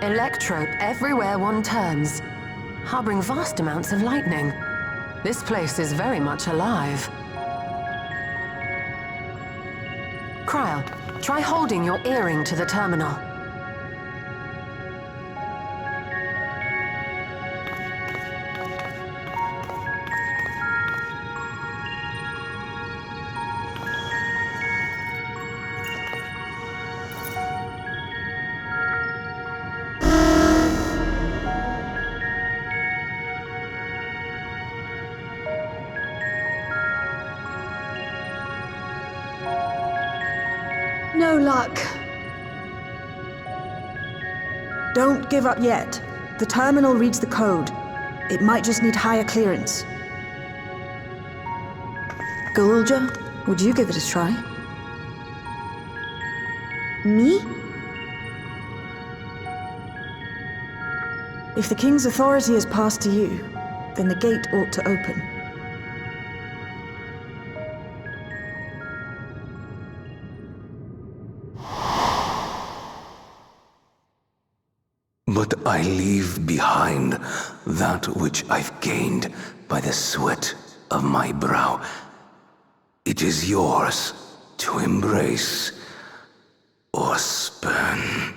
Electrope everywhere one turns, harboring vast amounts of lightning. This place is very much alive. Kryl, try holding your earring to the terminal. No luck. Don't give up yet. The terminal reads the code. It might just need higher clearance. Galulja, would you give it a try? Me? If the King's authority is passed to you, then the gate ought to open. But I leave behind that which I've gained by the sweat of my brow. It is yours to embrace or spurn.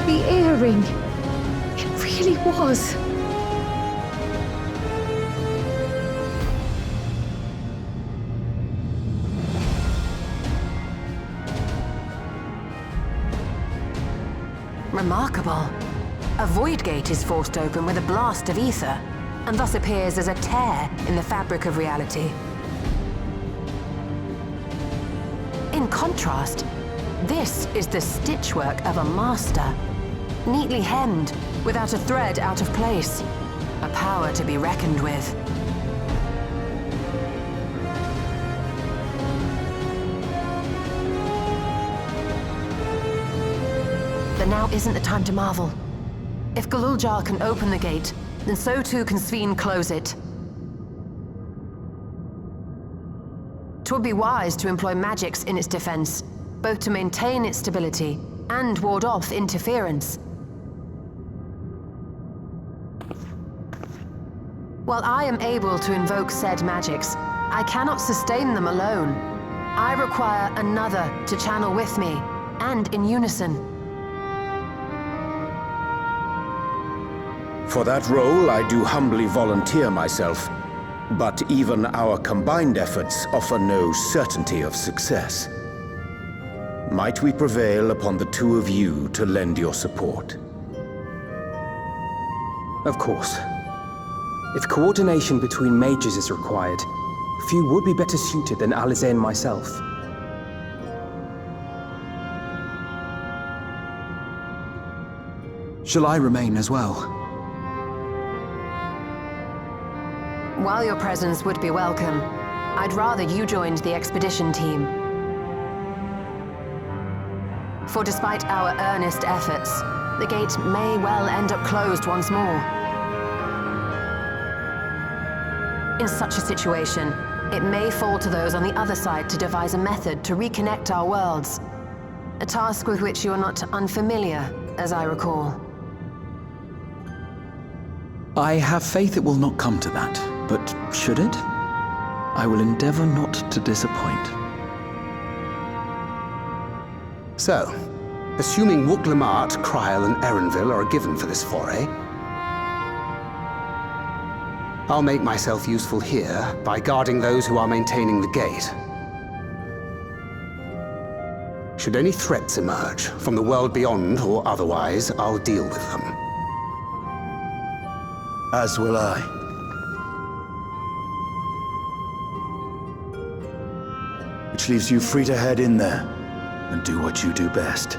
The earring. It really was. Remarkable. A void gate is forced open with a blast of ether, and thus appears as a tear in the fabric of reality. In contrast, this is the stitchwork of a master, neatly hemmed, without a thread out of place. A power to be reckoned with. But now isn't the time to marvel. If Galuljar can open the gate, then so too can Sveen close it. 'Twould be wise to employ magics in its defense, both to maintain its stability and ward off interference. While I am able to invoke said magics, I cannot sustain them alone. I require another to channel with me, and in unison. For that role, I do humbly volunteer myself. But even our combined efforts offer no certainty of success. Might we prevail upon the two of you to lend your support? Of course. If coordination between mages is required, few would be better suited than Alize and myself. Shall I remain as well? While your presence would be welcome, I'd rather you joined the expedition team. For despite our earnest efforts, the gate may well end up closed once more. In such a situation, it may fall to those on the other side to devise a method to reconnect our worlds. A task with which you are not unfamiliar, as I recall. I have faith it will not come to that, but should it? I will endeavor not to disappoint. So, assuming Wook-Lamart, Kryl, and Erenville are a given for this foray, I'll make myself useful here by guarding those who are maintaining the gate. Should any threats emerge, from the world beyond or otherwise, I'll deal with them. As will I. Which leaves you free to head in there and do what you do best.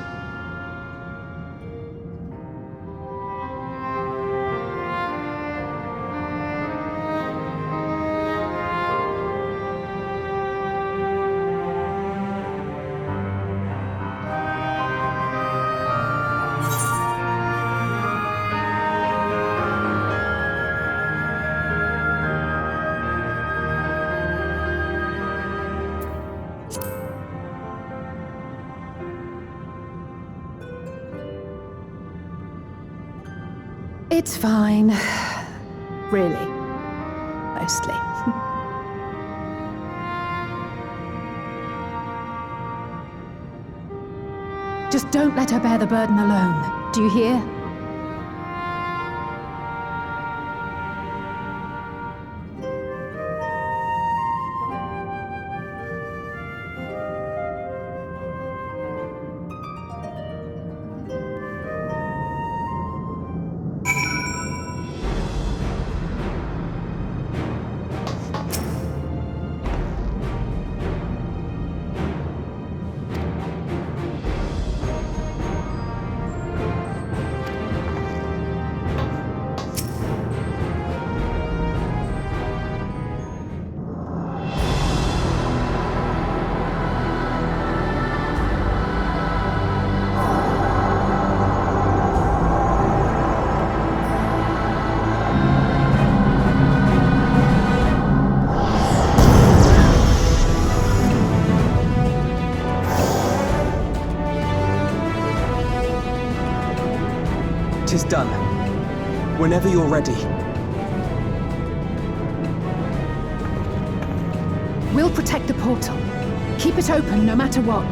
It's fine. Really. Mostly. Just don't let her bear the burden alone. Do you hear? Tis done. Whenever you're ready. We'll protect the portal. Keep it open no matter what.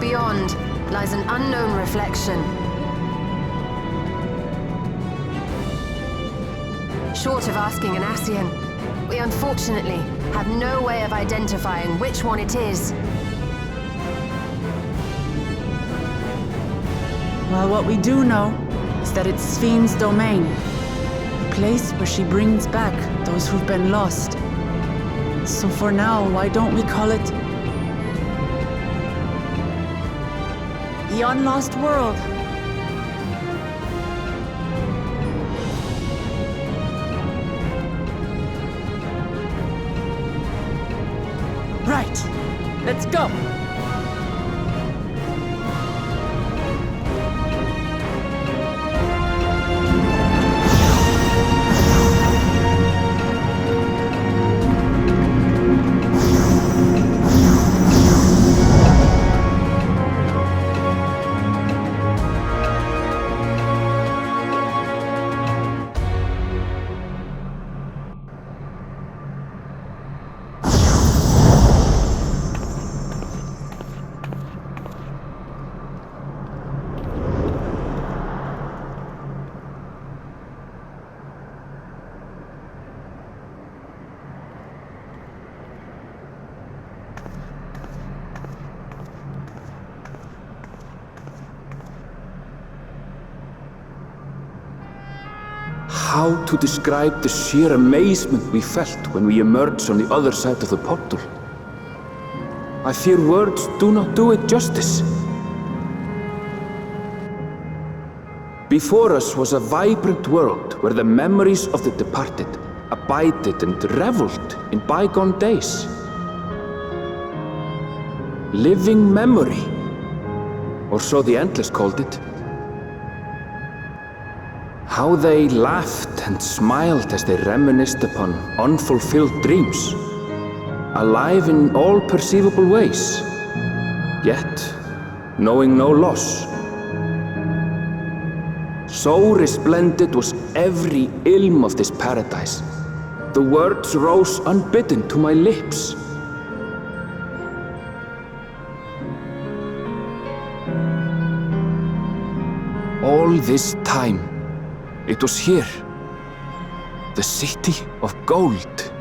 Beyond lies an unknown reflection. Short of asking an Ascian, we unfortunately have no way of identifying which one it is. Well, what we do know is that it's Sphne's domain. The place where she brings back those who've been lost. So for now, why don't we call it the Unlost World? Right. Let's go. How to describe the sheer amazement we felt when we emerged on the other side of the portal? I fear words do not do it justice. Before us was a vibrant world where the memories of the departed abided and reveled in bygone days. Living memory, or so the Endless called it. How they laughed and smiled as they reminisced upon unfulfilled dreams, alive in all perceivable ways, yet knowing no loss. So resplendent was every ilm of this paradise. The words rose unbidden to my lips. All this time, it was here, the city of gold.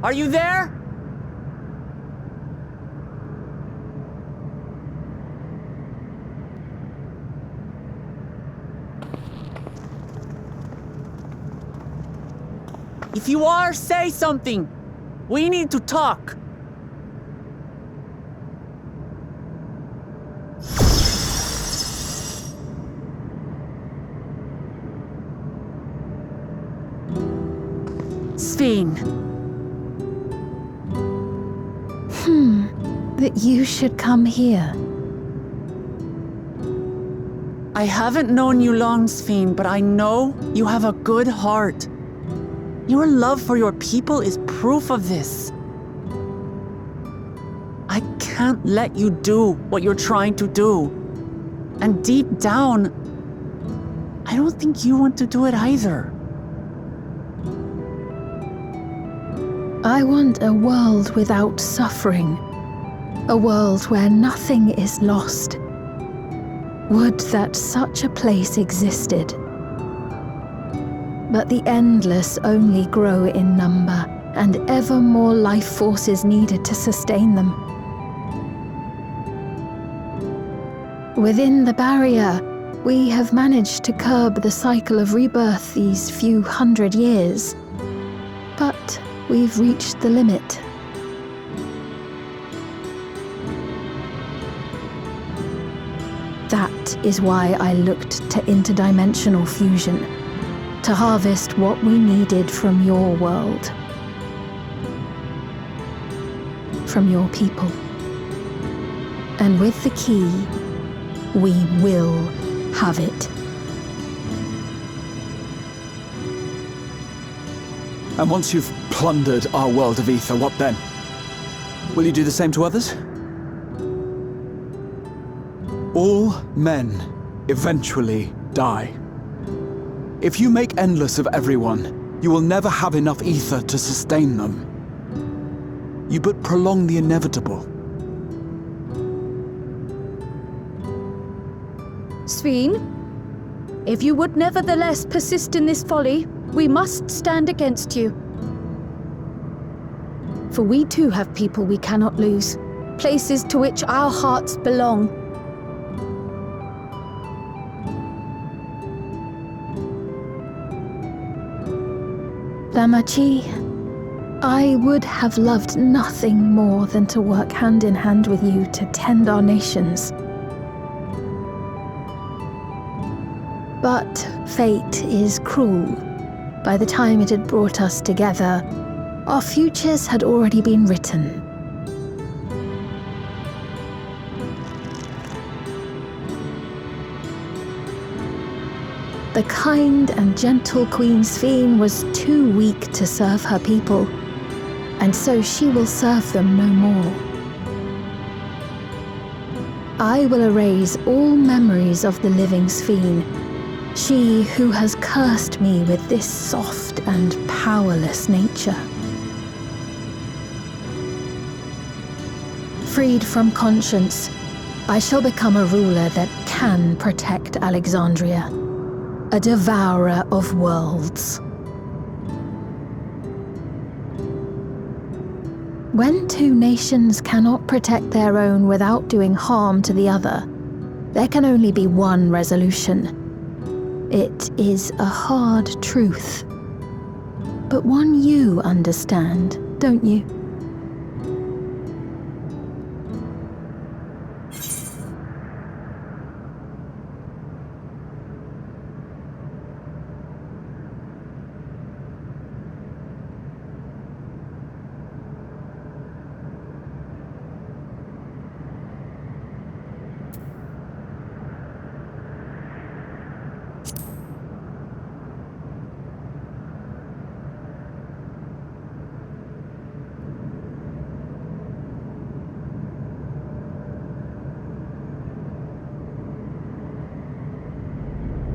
Are you there? If you are, say something. We need to talk. Sphene. That you should come here. I haven't known you long, Sphene, but I know you have a good heart. Your love for your people is proof of this. I can't let you do what you're trying to do. And deep down, I don't think you want to do it either. I want a world without suffering. A world where nothing is lost. Would that such a place existed. But the endless only grow in number, and ever more life forces needed to sustain them. Within the barrier, we have managed to curb the cycle of rebirth these few hundred years. But we've reached the limit. That is why I looked to interdimensional fusion, to harvest what we needed from your world, from your people. And with the key, we will have it. And once you've plundered our world of ether, what then? Will you do the same to others? All men eventually die. If you make endless of everyone, you will never have enough ether to sustain them. You but prolong the inevitable. Sphene, if you would nevertheless persist in this folly, we must stand against you. For we too have people we cannot lose, places to which our hearts belong. Damachi, I would have loved nothing more than to work hand in hand with you to tend our nations. But fate is cruel. By the time it had brought us together, our futures had already been written. The kind and gentle Queen Sphene was too weak to serve her people, and so she will serve them no more. I will erase all memories of the living Sphene, she who has cursed me with this soft and powerless nature. Freed from conscience, I shall become a ruler that can protect Alexandria. A devourer of worlds. When two nations cannot protect their own without doing harm to the other, there can only be one resolution. It is a hard truth, but one you understand, don't you?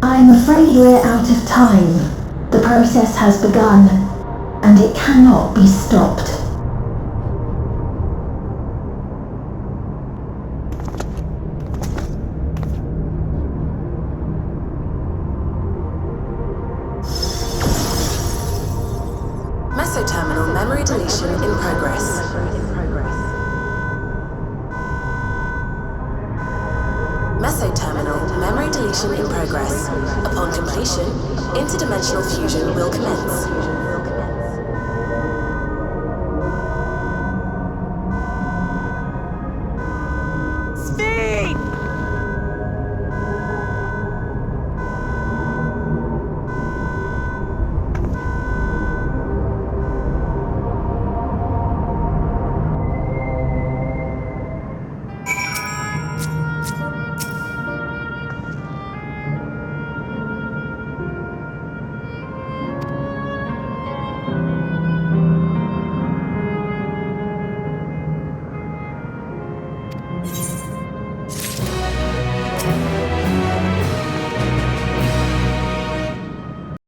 I'm afraid we're out of time. The process has begun, and it cannot be stopped. Mesoterminal memory deletion Esso terminal, memory deletion in progress. Upon completion, interdimensional fusion will commence.